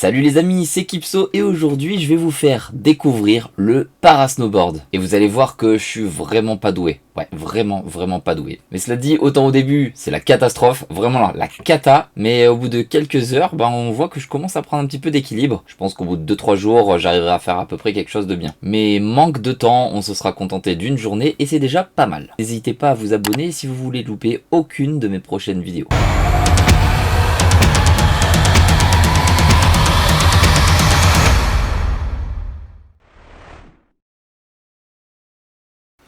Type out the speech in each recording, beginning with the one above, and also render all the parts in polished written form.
Salut les amis, c'est Kipso et aujourd'hui je vais vous faire découvrir le parasnowboard. Et vous allez voir que je suis vraiment pas doué. Ouais, vraiment pas doué. Mais cela dit, autant au début, c'est la catastrophe, vraiment la cata. Mais au bout de quelques heures, on voit que je commence à prendre un petit peu d'équilibre. Je pense qu'au bout de 2-3 jours, j'arriverai à faire à peu près quelque chose de bien. Mais manque de temps, on se sera contenté d'une journée et c'est déjà pas mal. N'hésitez pas à vous abonner si vous voulez louper aucune de mes prochaines vidéos.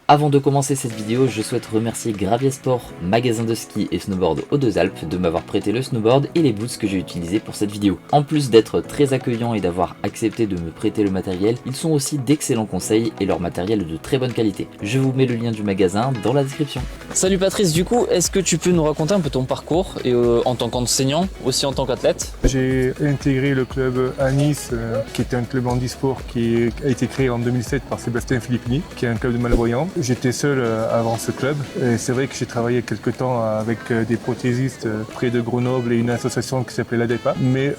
Avant de commencer cette vidéo, je souhaite remercier Gravier Sport, magasin de ski et snowboard aux Deux Alpes, de m'avoir prêté le snowboard et les boots que j'ai utilisés pour cette vidéo. En plus d'être très accueillants et d'avoir accepté de me prêter le matériel, ils sont aussi d'excellents conseils et leur matériel est de très bonne qualité. Je vous mets le lien du magasin dans la description. Salut Patrice, du coup, est-ce que tu peux nous raconter un peu ton parcours et en tant qu'enseignant, aussi en tant qu'athlète? J'ai intégré le club à Nice, qui était un club handisport qui a été créé en 2007 par Sébastien Filippini, qui est un club de malvoyants. J'étais seul avant ce club et c'est vrai que j'ai travaillé quelques temps avec des prothésistes près de Grenoble et une association qui s'appelait l'ADEPA. Mais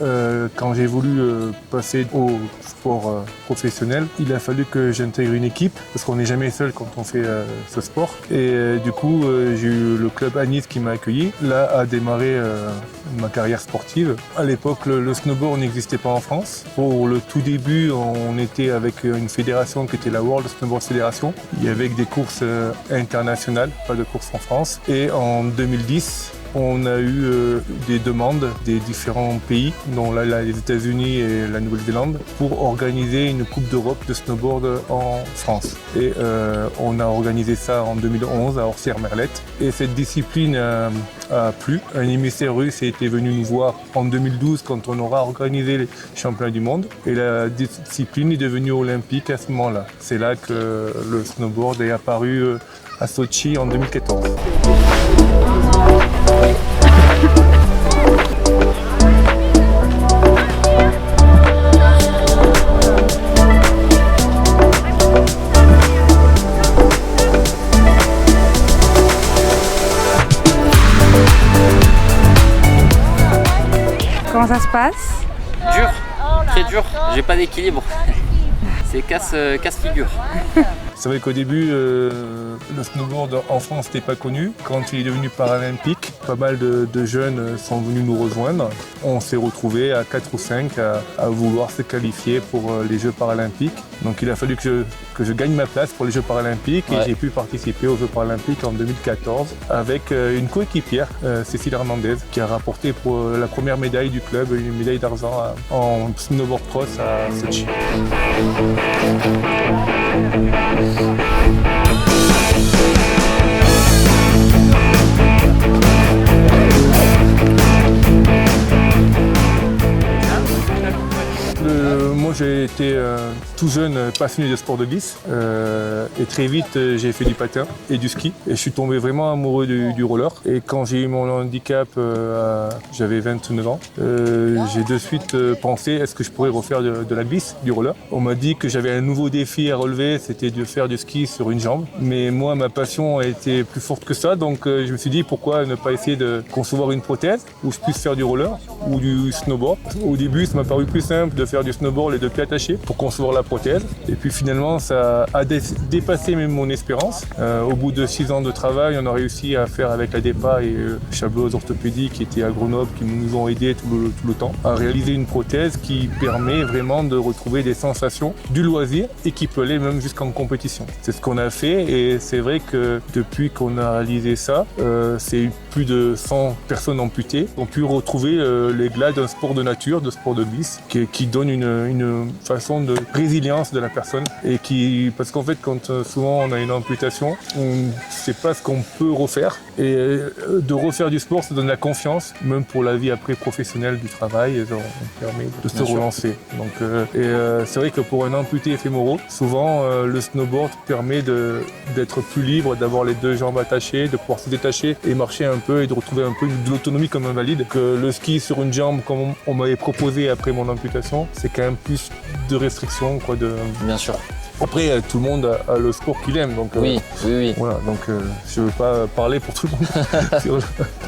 quand j'ai voulu passer au sport professionnel, il a fallu que j'intègre une équipe parce qu'on n'est jamais seul quand on fait ce sport. Et du coup, j'ai eu le club à Nice qui m'a accueilli. Là a démarré ma carrière sportive. À l'époque, le snowboard n'existait pas en France. Pour le tout début, on était avec une fédération qui était la World Snowboard Federation. Il y avait des courses internationales, pas de courses en France. Et en 2010, on a eu des demandes des différents pays, dont là, les États-Unis et la Nouvelle-Zélande, pour organiser une Coupe d'Europe de snowboard en France. Et on a organisé ça en 2011 à Orsières-Merlette. Et cette discipline a plu. Un émissaire russe était venu nous voir en 2012 quand on aura organisé les championnats du monde. Et la discipline est devenue olympique à ce moment-là. C'est là que le snowboard est apparu à Sochi en 2014. Comment ça se passe? Dur, très dur, j'ai pas d'équilibre. C'est casse-figure. C'est vrai qu'au début, le snowboard en France n'était pas connu. Quand il est devenu paralympique, pas mal de jeunes sont venus nous rejoindre. On s'est retrouvés à 4 ou 5 à vouloir se qualifier pour les Jeux paralympiques. Donc il a fallu que je gagne ma place pour les Jeux paralympiques et j'ai pu participer aux Jeux paralympiques en 2014 avec une coéquipière, Cécile Hernandez, qui a rapporté pour la première médaille du club, une médaille d'argent en snowboard cross à Sochi. Moi j'ai été tout jeune passionné de sport de glisse et très vite j'ai fait du patin et du ski et je suis tombé vraiment amoureux du roller. Et quand j'ai eu mon handicap, j'avais 29 ans, j'ai de suite pensé est-ce que je pourrais refaire de la glisse, du roller. On m'a dit que j'avais un nouveau défi à relever, c'était de faire du ski sur une jambe. Mais moi ma passion a été plus forte que ça, donc je me suis dit pourquoi ne pas essayer de concevoir une prothèse où je puisse faire du roller ou du snowboard. Au début ça m'a paru plus simple de faire du snowboard et de pieds attachés pour concevoir la prothèse. Et puis finalement, ça a dépassé même mon espérance. Au bout de 6 ans de travail, on a réussi à faire avec l'ADEPA et Chabloz Orthopédie qui était à Grenoble, qui nous ont aidés tout le temps, à réaliser une prothèse qui permet vraiment de retrouver des sensations du loisir et qui peut aller même jusqu'en compétition. C'est ce qu'on a fait et c'est vrai que depuis qu'on a réalisé ça, c'est plus de 100 personnes amputées ont pu retrouver l'éclat d'un sport de nature, de sport de glisse, qui donne une façon de résilience de la personne et parce qu'en fait quand souvent on a une amputation, on ne sait pas ce qu'on peut refaire et de refaire du sport ça donne la confiance, même pour la vie après professionnelle du travail, on permet de se relancer. Donc, c'est vrai que pour un amputé éphémoraux, souvent le snowboard permet d'être plus libre, d'avoir les 2 jambes attachées, de pouvoir se détacher et marcher un peu et de retrouver un peu de l'autonomie comme invalide. Que le ski sur une jambe comme on m'avait proposé après mon amputation, c'est quand même plus de restrictions. Bien sûr. Après, tout le monde a le sport qu'il aime. Donc, Oui, oui, voilà, donc je ne veux pas parler pour tout le monde sur le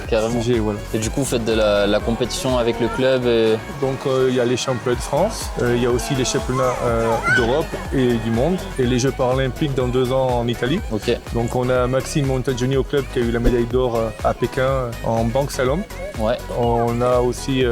carrément. sujet. Voilà. Et du coup, vous faites de la compétition avec le club et... Donc il y a les championnats de France, il y a aussi les championnats d'Europe et du monde et les Jeux paralympiques dans 2 ans en Italie. Ok, Donc on a Maxime Montagioni au club qui a eu la médaille d'or à Pékin en banque slalom. ouais. On a aussi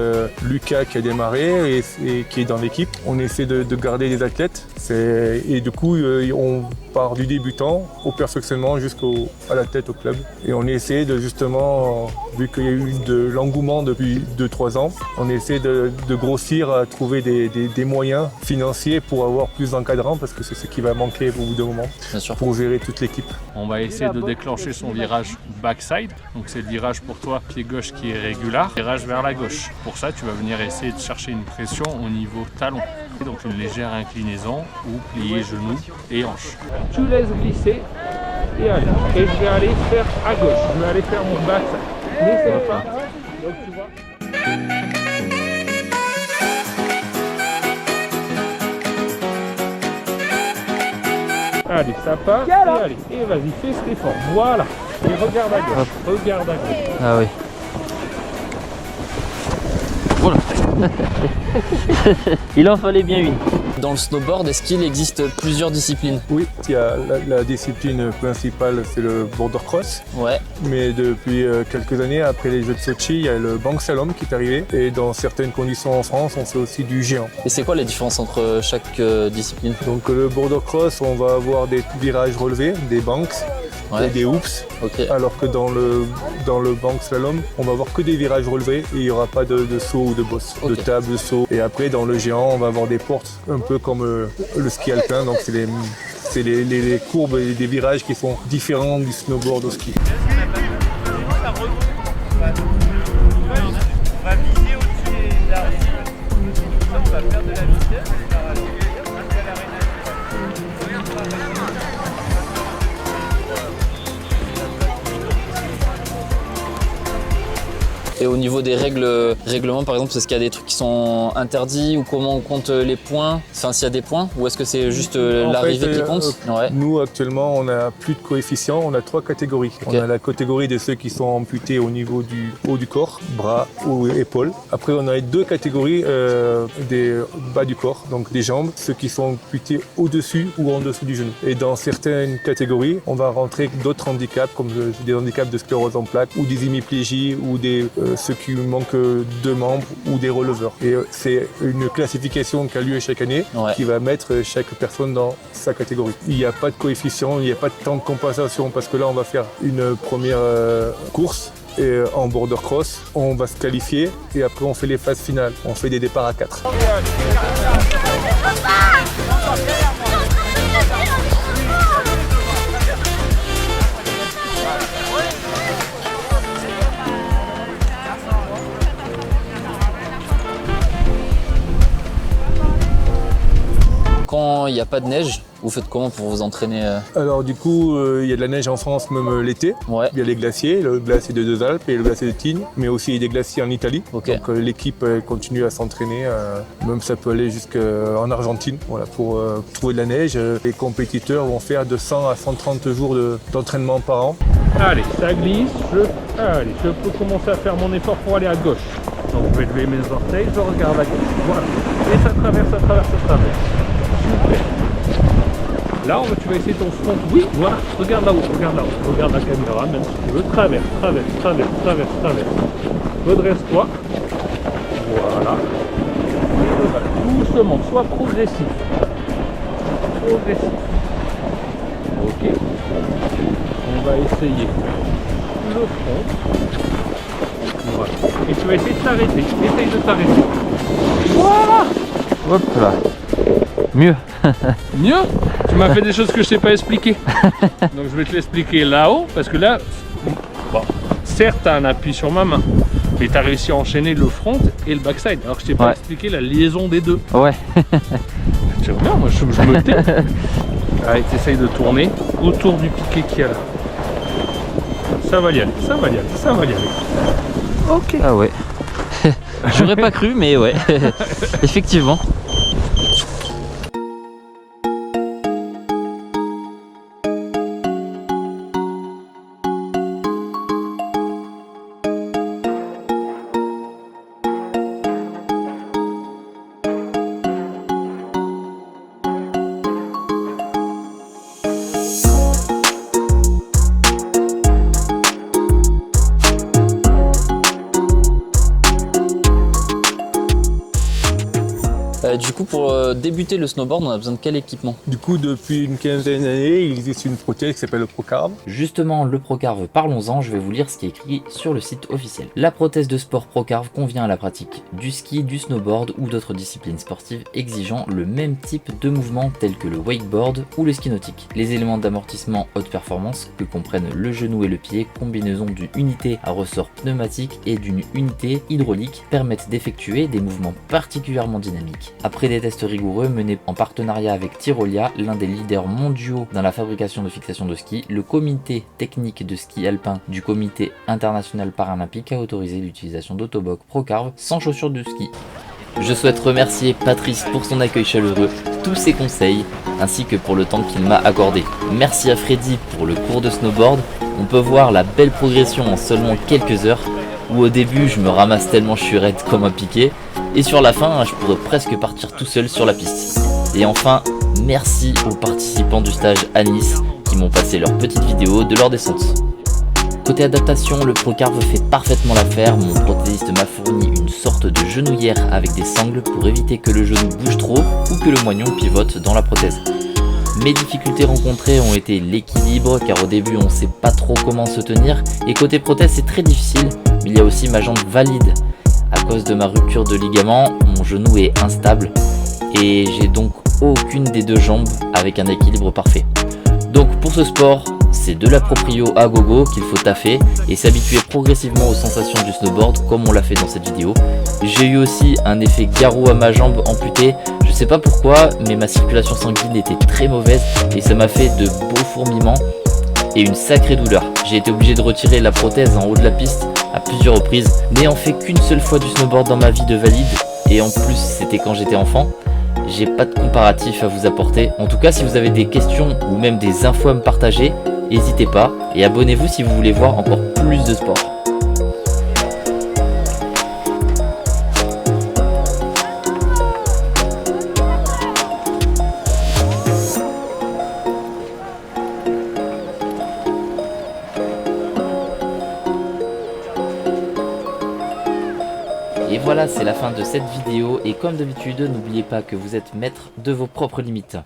Lucas qui a démarré et qui est dans l'équipe. On essaie de garder les athlètes et du coup on part du débutant au perfectionnement jusqu'à la tête au club. Et on essaie de justement, vu qu'il y a eu de l'engouement depuis 2-3 ans, on essaie de grossir, à trouver des moyens financiers pour avoir plus d'encadrants parce que c'est ce qui va manquer au bout d'un moment Bien sûr. pour gérer toute l'équipe. On va essayer de déclencher son virage backside. Donc c'est le virage pour toi, pied gauche qui est régulier, virage vers la gauche. Pour ça, tu vas venir essayer de chercher une pression au niveau talon. Donc une légère inclinaison ou plier genoux et hanches. Tu laisses glisser et allez. Et je vais aller faire à gauche. Je vais aller faire mon backside. N'essaie pas. Donc tu vois. Allez, ça part. Et allez. Et vas-y, fais cet effort. Voilà. Et regarde à gauche. Regarde à gauche. Ah oui. Voilà. Il en fallait bien une. Dans le snowboard, est-ce qu'il existe plusieurs disciplines? Oui, il y a la discipline principale, c'est le border cross. Ouais, Mais depuis quelques années, après les Jeux de Sochi, il y a le bank slalom qui est arrivé. Et dans certaines conditions en France, on fait aussi du géant. et c'est quoi les différences entre chaque discipline? Donc le border cross, on va avoir des virages relevés, des banks Ouais. et des hoops. Ok, Alors que dans le bank slalom, on va avoir que des virages relevés et il n'y aura pas de saut ou de bosse, de Ok. table, de saut. Et après, dans le géant, on va avoir des portes un peu comme le ski alpin. Donc c'est les courbes et des virages qui sont différents du snowboard au ski. On va viser au-dessus de la rive. Ça, on va faire de la vitesse. et au niveau des règlements par exemple, est-ce qu'il y a des trucs qui sont interdits ou comment on compte les points? Enfin, s'il y a des points ou est-ce que c'est juste En l'arrivée fait, qui compte? Ouais, Nous, actuellement, on n'a plus de coefficients, on a 3 catégories. Ok. On a la catégorie de ceux qui sont amputés au niveau du haut du corps, bras ou épaules. Après, on a 2 catégories des bas du corps, donc des jambes, ceux qui sont amputés au-dessus ou en dessous du genou. Et dans certaines catégories, on va rentrer d'autres handicaps, comme des handicaps de sclérose en plaques, ou des hémiplégies, ou ceux qui manquent 2 membres, ou des releveurs. Et c'est une classification qui a lieu chaque année, ouais. qui va mettre chaque personne dans sa catégorie. Il n'y a pas de coefficient, il n'y a pas de temps de compensation parce que là on va faire une première course et en border cross, on va se qualifier et après on fait les phases finales. On fait des départs à 4. Quand il n'y a pas de neige, vous faites comment pour vous entraîner? Alors du coup, il y a de la neige en France même l'été. Ouais, Il y a les glaciers, le glacier de Deux Alpes et le glacier de Tignes, mais aussi des glaciers en Italie. ok. Donc l'équipe continue à s'entraîner, même ça peut aller jusqu'en Argentine, voilà, pour trouver de la neige. Les compétiteurs vont faire de 100 à 130 jours d'entraînement par an. Allez, ça glisse. Allez, je peux commencer à faire mon effort pour aller à gauche. Donc je vais lever mes orteils, je regarde à gauche. Voilà. Et ça traverse, ça traverse, ça traverse. Super. Là, tu vas essayer ton front. Oui, voilà. Regarde là-haut, regarde là-haut. Regarde la caméra, même si tu veux. Traverse, traverse, traverse, traverse, traverse. Redresse-toi. Voilà. Et regarde. Doucement, sois progressif. Progressif. Ok. On va essayer le front. Voilà. Et tu vas essayer de t'arrêter. Essaye de t'arrêter. Voilà. Hop là. Mieux. Mieux. Tu m'as fait des choses que je ne sais pas expliquer. Donc je vais te l'expliquer là-haut. Parce que là, bon, certes, tu as un appui sur ma main. Mais tu as réussi à enchaîner le front et le backside. Alors que je t'ai pas Ouais. expliqué la liaison des deux. Ouais. Tu vois bien, moi je me tais. Allez, t'essayes de tourner autour du piqué qu'il y a là. Ça va y aller, ça va y aller, ça va y aller. Ok. Ah ouais. J'aurais pas cru, mais ouais. Effectivement. Du coup, pour débuter le snowboard, on a besoin de quel équipement? Du coup, depuis une quinzaine d'années, il existe une prothèse qui s'appelle le Procarve. Justement, le Procarve, parlons-en, je vais vous lire ce qui est écrit sur le site officiel. La prothèse de sport Procarve convient à la pratique du ski, du snowboard ou d'autres disciplines sportives exigeant le même type de mouvement tels que le wakeboard ou le ski nautique. Les éléments d'amortissement haute performance que comprennent le genou et le pied, combinaison d'une unité à ressort pneumatique et d'une unité hydraulique, permettent d'effectuer des mouvements particulièrement dynamiques. Après des tests rigoureux menés en partenariat avec Tyrolia, l'un des leaders mondiaux dans la fabrication de fixations de ski, le comité technique de ski alpin du comité international paralympique a autorisé l'utilisation d'Autobock Procarve sans chaussures de ski. Je souhaite remercier Patrice pour son accueil chaleureux, tous ses conseils, ainsi que pour le temps qu'il m'a accordé. Merci à Freddy pour le cours de snowboard. On peut voir la belle progression en seulement quelques heures, où au début je me ramasse tellement je suis raide comme un piqué, et sur la fin je pourrais presque partir tout seul sur la piste. Et enfin, merci aux participants du stage à Nice qui m'ont passé leurs petites vidéos de leur descente. Côté adaptation, le Procarve fait parfaitement l'affaire. Mon prothésiste m'a fourni une sorte de genouillère avec des sangles pour éviter que le genou bouge trop ou que le moignon pivote dans la prothèse. Mes difficultés rencontrées ont été l'équilibre, car au début on sait pas trop comment se tenir, et côté prothèse c'est très difficile, mais il y a aussi ma jambe valide. À cause de ma rupture de ligament, mon genou est instable et j'ai donc aucune des deux jambes avec un équilibre parfait. Donc pour ce sport, c'est de la proprio à gogo qu'il faut taffer et s'habituer progressivement aux sensations du snowboard comme on l'a fait dans cette vidéo. J'ai eu aussi un effet garrot à ma jambe amputée, je sais pas pourquoi, mais ma circulation sanguine était très mauvaise et ça m'a fait de beaux fourmillements et une sacrée douleur. J'ai été obligé de retirer la prothèse en haut de la piste à plusieurs reprises, n'ayant fait qu'une seule fois du snowboard dans ma vie de valide, et en plus c'était quand j'étais enfant. J'ai pas de comparatif à vous apporter. En tout cas, si vous avez des questions ou même des infos à me partager, n'hésitez pas et abonnez-vous si vous voulez voir encore plus de sport. Et voilà, c'est la fin de cette vidéo et comme d'habitude, n'oubliez pas que vous êtes maître de vos propres limites.